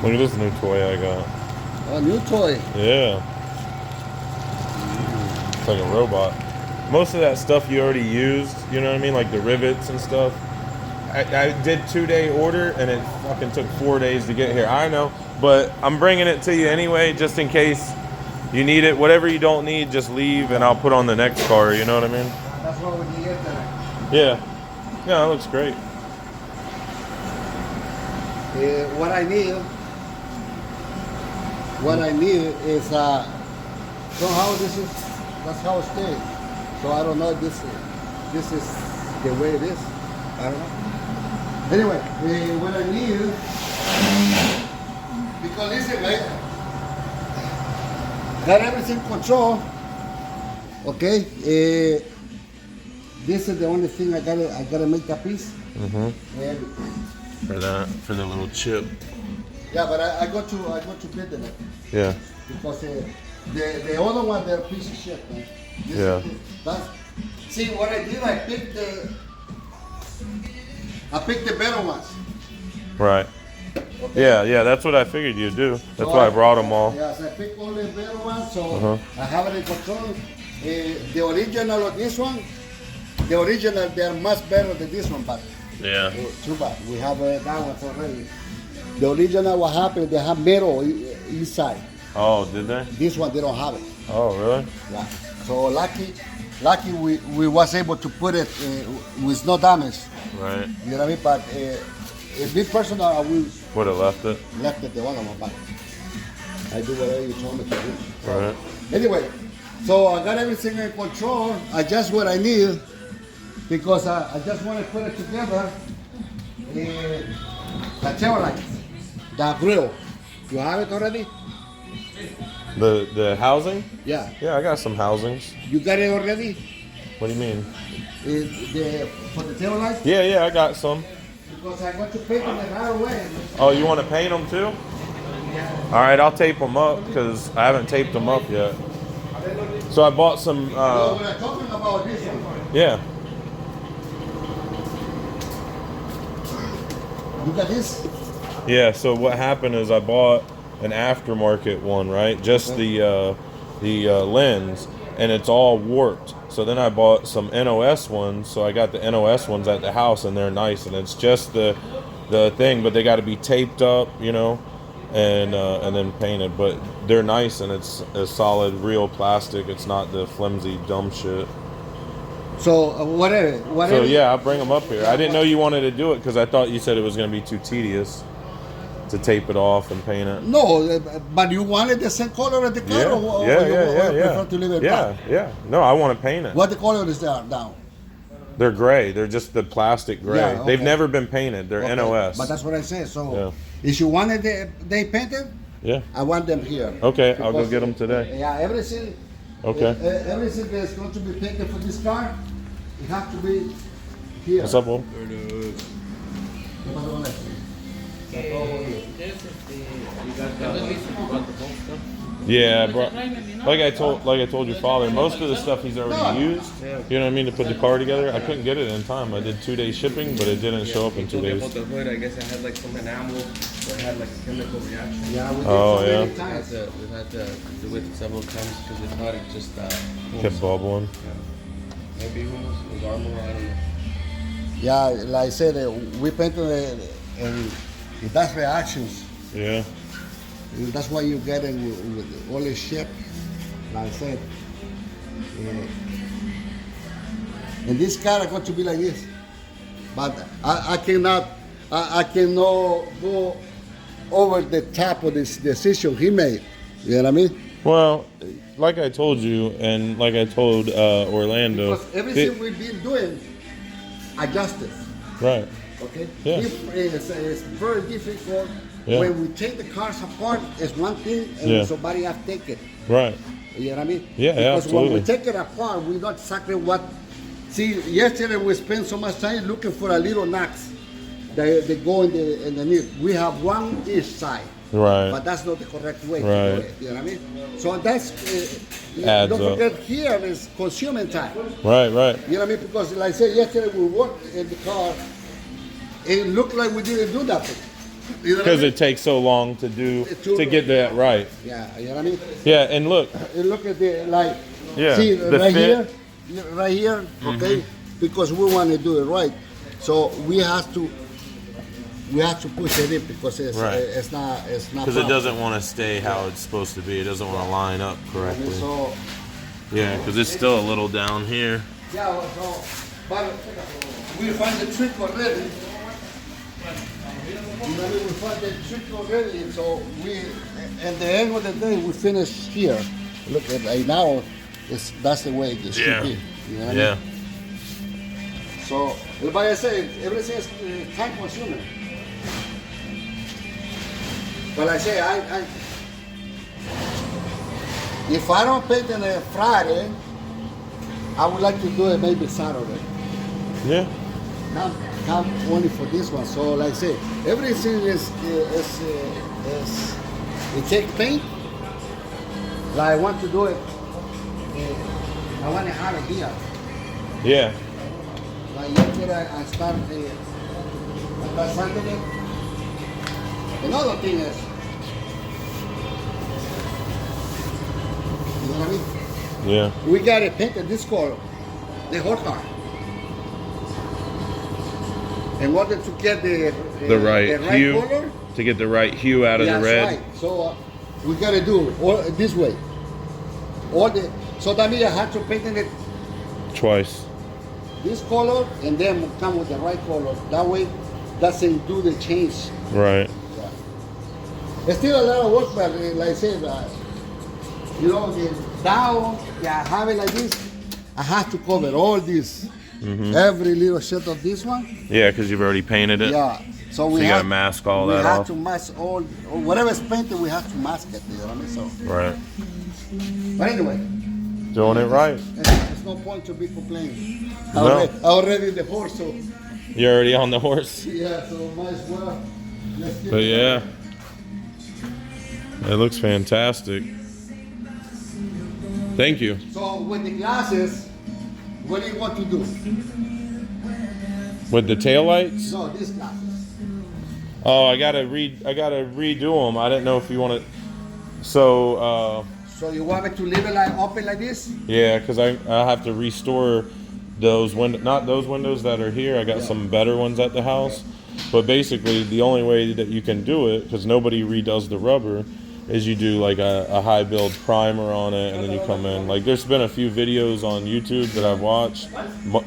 Look at this new toy I got. A new toy. Yeah. It's like a robot. Most of that stuff you already used, you know what I mean? Like the rivets and stuff. I did 2-day order and it fucking took 4 days to get here. I know, but I'm bringing it to you anyway, just in case you need it. Whatever you don't need, just leave and I'll put on the next car, you know what I mean? That's what we did yesterday. Yeah. Yeah, that looks great. What I need is somehow that's how it stays. So I don't know if this is the way it is. I don't know. Anyway, what I need, because listen, right, got everything controlled. Okay, this is the only thing I gotta make that piece. Mm-hmm. And For the little chip. yeah, but I got to bid them. Yeah. Because the other one, they're a piece of shit, man. See what I did? I picked the better ones. Right. Okay. Yeah, that's what I figured you'd do. That's why I brought them all. Yes, I picked all the better ones, so I have it in control. The original of this one, they're much better than this one, but Yeah. too bad. We have that one already. The original, what happened, they have metal inside. Oh, did they? This one, they don't have it. Oh, really? Yeah. So lucky we was able to put it with no damage. Right. You know what I mean? But if this person, I will Would have left it. left it the other one, but I do whatever you told me to do. So, Right. anyway, so I got everything in control. I just what I need because I just want to put it together. The tail lights, the grill. You have it already? The housing? Yeah. Yeah, I got some housings. You got it already? What do you mean? For the tail lights? Yeah, I got some. Because I got to paint them right away. Oh, you want to paint them too? Yeah. All right, I'll tape them up because I haven't taped them up yet. So I bought some. Well, we're talking about this one. Yeah. You got this? Yeah. So what happened is I bought an aftermarket one, right? Just the lens, and it's all warped. So then I bought some NOS ones. So I got the NOS ones at the house, and they're nice. And it's just the thing, but they got to be taped up, you know, and then painted. But they're nice, and it's a solid, real plastic. It's not the flimsy, dumb shit. So whatever. So yeah, I'll bring them up here. I didn't know you wanted to do it because I thought you said it was going to be too tedious to tape it off and paint it. No, but you wanted the same color as the car, Yeah, or yeah, you prefer to leave it black? Yeah. No, I want to paint it. What the color is there now? They're gray. They're just the plastic gray. Yeah, okay. They've never been painted. They're Okay, NOS. But that's what I said. So Yeah. if you wanted they painted, Yeah. I want them here. Okay, I'll go Because, get them today. Yeah, everything. Okay. Everything that's going to be painted for this car, it has to be here. What's up, Will? Yeah, bro. Like I told your father, most of the stuff he's already used. You know what I mean, to put the car together. I couldn't get it in time. I did 2-day shipping, but it didn't show up in 2 days. About the hood, I guess it had like some enamel, or it had like a chemical reaction. Yeah, we did Oh, so many yeah. times. We've had to do it several times because it's not just Kept bubbling. maybe who knows, it was armor, I don't know. Yeah, like I said, we painted it, and it does reactions. Yeah. And that's why you get it with all this shit. Like I said, and this car is going to be like this. But I cannot go over the top of this decision he made. You know what I mean? Well, like I told you, and like I told Orlando. Because everything we've been doing, adjusted. Right. Okay? Yeah. It's very difficult. Yeah. When we take the cars apart, it's one thing, and Yeah. somebody has to take it. Right. You know what I mean? Yeah, because absolutely. when we take it apart, we know exactly what. See, yesterday we spent so much time looking for a little knocks. They go in the knee. We have one each side. Right. But that's not the correct way Right. to do it. You know what I mean? So that's. Adds don't up. forget here is consuming time. Right. You know what I mean? Because like I said, yesterday we worked in the car. It looked like we didn't do nothing. You know what I Because mean? it takes so long to do Too to get that right. Yeah, you know what I mean? Yeah, and look, You look at the like. yeah, See the right fit. here, right here. Okay, because we want to do it right, so we have to push it in because Right. it's not Because it proper. doesn't want to stay how it's supposed to be. It doesn't want to line up I mean, correctly. so Yeah, because it's still a little down here. yeah, well, so but we find the trick already. You know, we find the trick already. So we, at the end of the day, we finish here. Look at right now, that's the way it should Yeah. be. You know what I Yeah. mean? So, but I say everything is time consuming. But I say if I don't paint on a Friday, I would like to do it maybe Saturday. Yeah. Not only for this one. So like I say, everything is it take paint. Like I want to do it. I want to have it here. Yeah. Like yesterday I started Sunday. Another thing is, you know what I mean? Yeah. We got it painted this color, the whole car. In order to get the right hue. color, To get the right hue out of the that's red. right. So we got to do all this way. So that means I have to paint it Twice. this color and then come with the right color. That way, doesn't do the change. Right. It's still a lot of work, but like I said, you know, now I have it like this. I have to cover all this, every little shade of this one. Yeah, because you've already painted it. Yeah. So we you have gotta mask all we that have off. to mask all whatever is painted. We have to mask it. You know what I mean? So, Right. but anyway, Doing it right. there's no point to be complaining. No. I already the horse, so You're already on the horse. yeah. So might as well. Let's get But it. yeah. It looks fantastic. Thank you. So with the glasses, what do you want to do? With the taillights? No, these glasses. Oh, I gotta redo them. I didn't know if you want to. So So you want me to leave it like open like this? yeah, because I have to restore those not those windows that are here. I got some better ones at the house. But basically, the only way that you can do it, because nobody redoes the rubber, is you do like a high build primer on it, and then you come in. Like there's been a few videos on YouTube that I've watched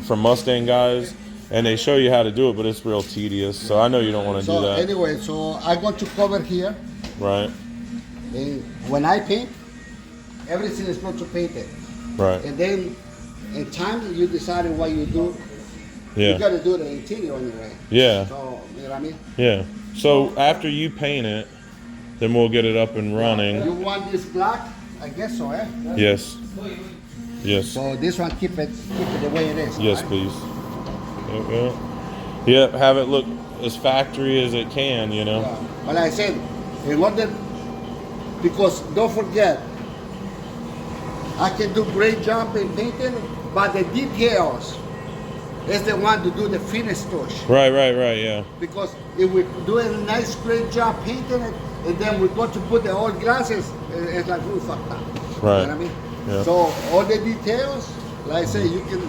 from Mustang guys, and they show you how to do it, but it's real tedious. So I know you don't want to do So that, anyway, so I'm going to cover here. right? And when I paint, everything is going to paint it. Right. And then in time you decided what you do. You Yeah. got to do the interior anyway. Yeah. So, you know what I mean? Yeah. So after you paint it, then we'll get it up and running. You want this black? I guess so, eh? Yes. Yes. So this one, keep it the way it is. Yes, right? please. Yeah. Yep. Have it look as factory as it can. You know. Yeah. But like I said, in order, because don't forget, I can do great job in painting, but the details is the one to do the finish touch. Right. Yeah. Because if we do a nice, great job painting it, and then we're going to put the old glasses, it's like really fucked up. Right. You know what I mean? Yeah. So all the details, like I say, you can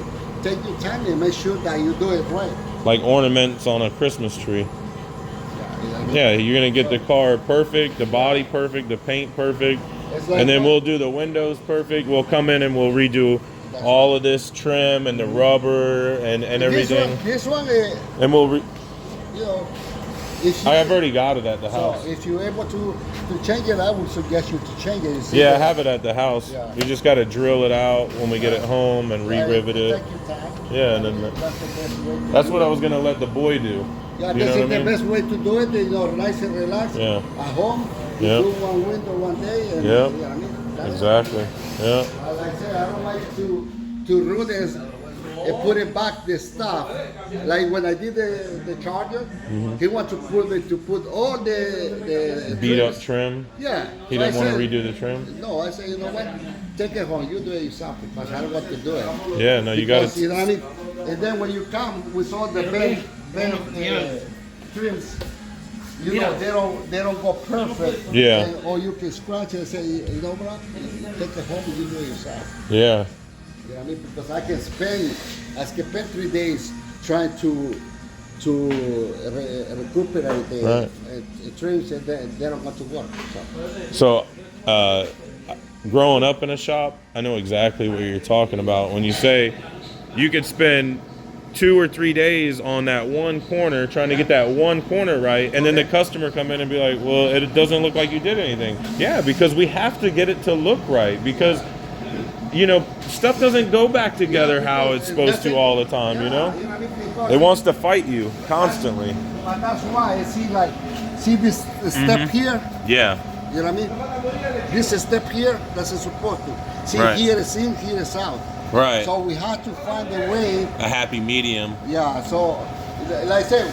take your time and make sure that you do it right. Like ornaments on a Christmas tree. Yeah, you know what I mean? Yeah, you're gonna get the car perfect, the body perfect, the paint perfect, It's like and then that. we'll do the windows perfect. We'll come in and we'll redo all of this trim and the rubber and everything, This one, and we'll. you know, if you, I've already got it at the so house. if you're able to change it, I would suggest you to change it. You see Yeah, I that- have it at the house. Yeah. We just got to drill it out when we get it home and Yeah, re-rivet it. take your time. Yeah, and then That's the best way to that's do what it. I was gonna let the boy do. Yeah, You this know is what I the mean? best way to do it. You know, nice and relaxed. Yeah. At home, you Yeah. do one window one day, and Yeah. you know what I mean. That's Exactly. Yeah. Like I say, I don't like to ruin this and put it back the stuff. Like when I did the Charger, he wanted to put all the Beat up trims. trim. Yeah. He So I didn't want to said, redo the trim. No, I said, you know what? Take it home. You do it yourself because I don't want to do it. Yeah. No, you got Because, to. you know what I mean? And then when you come with all the bent trims, you know, they don't go perfect. Yeah. Or you can scratch and say, you know what, take it home and you do it yourself. Yeah. You know what I mean? Because I can spend 3 days trying to recuperate the trims, and they don't want to work. So, growing up in a shop, I know exactly what you're talking about when you say you could spend 2 or 3 days on that one corner trying to get that one corner right, and then the customer come in and be like, well, it doesn't look like you did anything. Yeah, because we have to get it to look right, because you know, stuff doesn't go back together how it's supposed to all the time, you know? It wants to fight you constantly. But that's why, see this step here? Yeah. You know what I mean? This step here, that's supposed to. See, Right. here is in, here is out. Right. So we have to find a way. A happy medium. Yeah, so, like I said,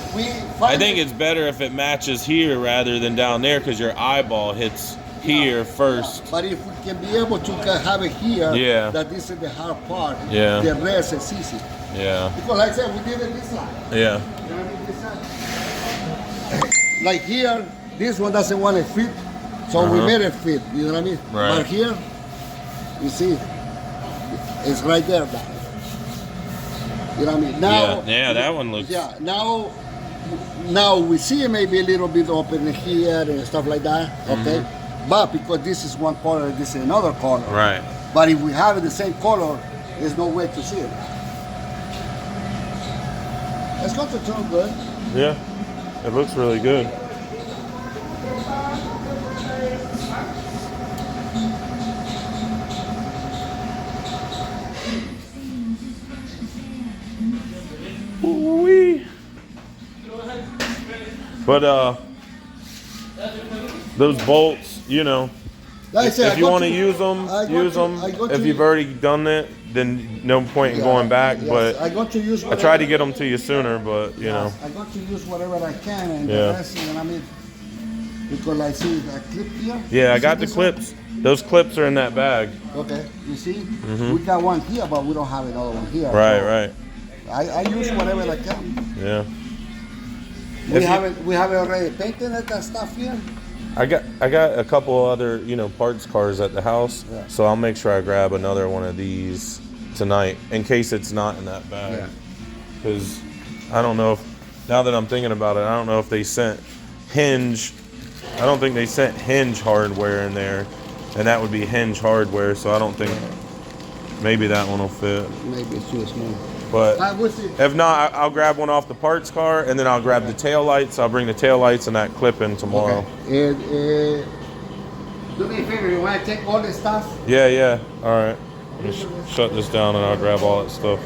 I think it's better if it matches here rather than down there, because your eyeball hits here first. But if we can be able to have it here, Yeah. that this is the hard part. Yeah. The rest is easy. Yeah. Because like I said, we did it this side. Yeah. You know what I mean? This side. Like here, this one doesn't want to fit, so we made it fit. You know what I mean? Right. But here, you see, it's right there. You know what I mean? Now, yeah, that one looks. Yeah. Now we see it maybe a little bit open here and stuff like that. Okay. But because this is one color, this is another color. Right. But if we have it the same color, there's no way to see it. It's going to turn good. Yeah. It looks really good. Ooh-wee. But those bolts, you know, Like I said, if you want to use them, use them. If you've already done it, then no point in going back. Yes, But I got to use. I tried to get them to you sooner, but you know. I got to use whatever I can, and Yeah. the rest, you know what I mean? Because I see the clip here. Yeah, I You got see the this one? clips. Those clips are in that bag. Okay, you see, we got one here, but we don't have another one here. Right, So right. I use whatever I can. Yeah. We haven't already painted that stuff here. I got a couple other, you know, parts cars at the house, Yeah. so I'll make sure I grab another one of these tonight in case it's not in that bag. Because I don't know if, now that I'm thinking about it, I don't know if they sent hinge. I don't think they sent hinge hardware in there, and that would be hinge hardware. So I don't think maybe that one will fit. Maybe it's too small. But We'll see. if not, I'll grab one off the parts car, and then I'll grab the tail lights. I'll bring the tail lights and that clip in tomorrow. Okay. And do me a favor, you want to take all this stuff? Yeah, yeah. All right. Just shut this down and I'll grab all that stuff.